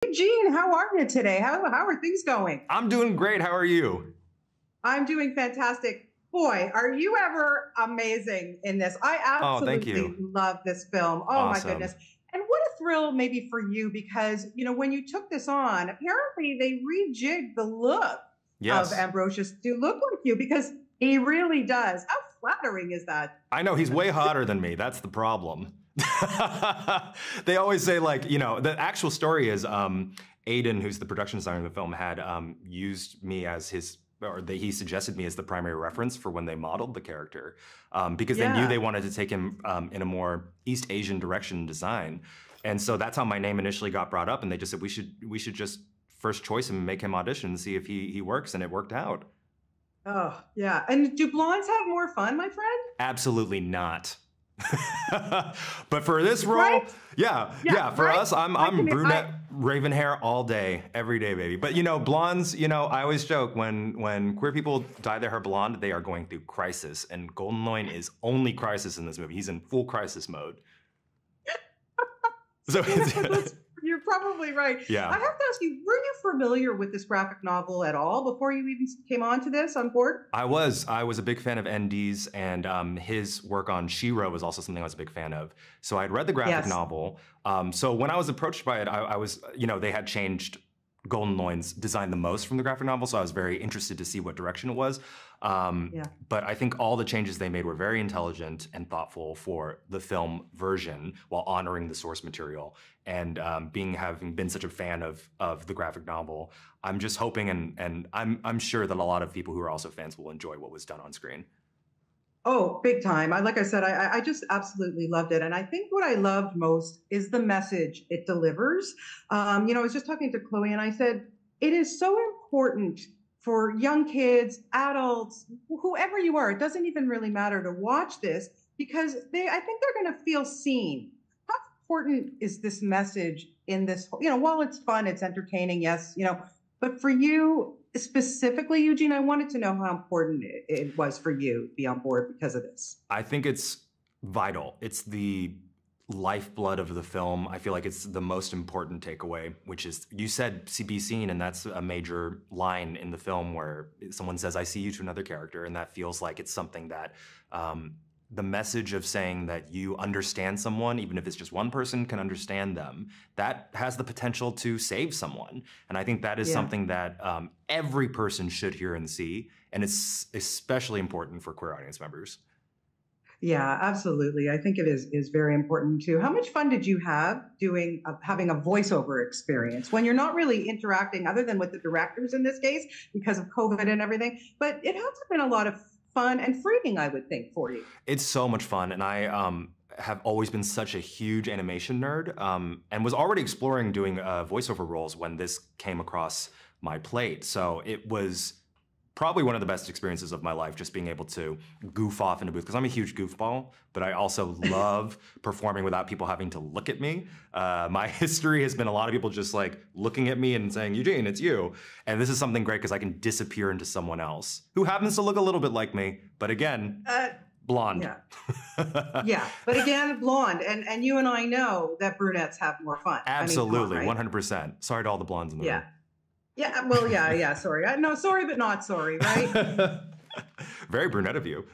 Eugene, how are you today? How are things going? I'm doing great. How are you? I'm doing fantastic. Boy, are you ever amazing in this? I Oh, thank absolutely you. love this film. Oh my goodness. Awesome. And what a thrill maybe for you because, when you took this on, apparently they rejigged the look of Yes. Ambrosius to look like you because he really does. How flattering is that? I know he's way hotter than me. That's the problem. They always say the actual story is Aiden, who's the production designer of the film, had used me as he suggested me as the primary reference for when they modeled the character because they knew Yeah. they wanted to take him in a more East Asian direction in design. And so that's how my name initially got brought up. And they just said, we should just first choice him and make him audition and see if he works. And it worked out. Oh, yeah. And do blondes have more fun, my friend? Absolutely not. But for this role, Right? yeah, for Right? us, I'm brunette, raven hair all day, every day, baby. But blondes, I always joke when queer people dye their hair blonde, they are going through crisis, and Goldenloin is only crisis in this movie. He's in full crisis mode. So You're probably right. yeah. I have to ask you, were you familiar with this graphic novel at all before you even came on to this on board? I was a big fan of ND's, and his work on She-Ra was also something I was a big fan of. So I'd read the graphic Yes. novel. So when I was approached by it, I was, they had changed Goldenloin's design the most from the graphic novel, so I was very interested to see what direction it was. Yeah. But I think all the changes they made were very intelligent and thoughtful for the film version, while honoring the source material. And having been such a fan of the graphic novel, I'm just hoping and I'm sure that a lot of people who are also fans will enjoy what was done on screen. Oh, big time. Like I said, I just absolutely loved it. And I think what I loved most is the message it delivers. I was just talking to Chloe and I said, it is so important for young kids, adults, whoever you are. It doesn't even really matter to watch this because I think they're going to feel seen. How important is this message in this? While it's fun, it's entertaining, yes, but for you, specifically, Eugene, I wanted to know how important it was for you to be on board because of this. I think it's vital. It's the lifeblood of the film. I feel like it's the most important takeaway, which is, you said be seen, and that's a major line in the film where someone says, I see you, to another character, and that feels like it's something that the message of saying that you understand someone, even if it's just one person can understand them, that has the potential to save someone. And I think that is something that every person should hear and see, and it's especially important for queer audience members. Yeah, absolutely. I think it is very important too. How much fun did you have doing having a voiceover experience when you're not really interacting other than with the directors in this case because of COVID and everything? But it has been a lot of fun and freeing, I would think, for you. It's so much fun, and I have always been such a huge animation nerd, and was already exploring doing voiceover roles when this came across my plate. So it was probably one of the best experiences of my life, just being able to goof off in a booth, because I'm a huge goofball, but I also love performing without people having to look at me. My history has been a lot of people just like looking at me and saying, Eugene, it's you. And this is something great because I can disappear into someone else who happens to look a little bit like me, but again, blonde. Yeah. Yeah. But again, blonde. And you and I know that brunettes have more fun. Absolutely. I mean, come on, right? 100%. Sorry to all the blondes in the room. Yeah. Well, yeah. Sorry. No, sorry, but not sorry, right? Very brunette of you.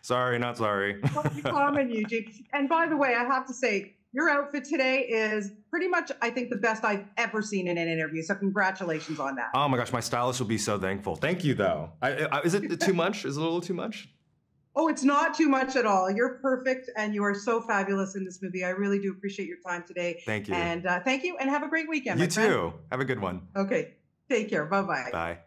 Sorry, not sorry. Common, Eugene. And by the way, I have to say, your outfit today is pretty much, I think, the best I've ever seen in an interview. So congratulations on that. Oh my gosh, my stylist will be so thankful. Thank you, though. Is it too much? Is it a little too much? Oh, it's not too much at all. You're perfect, and you are so fabulous in this movie. I really do appreciate your time today. Thank you. And thank you, and have a great weekend. You my friend. too. Have a good one. Okay. Take care. Bye-bye. Bye.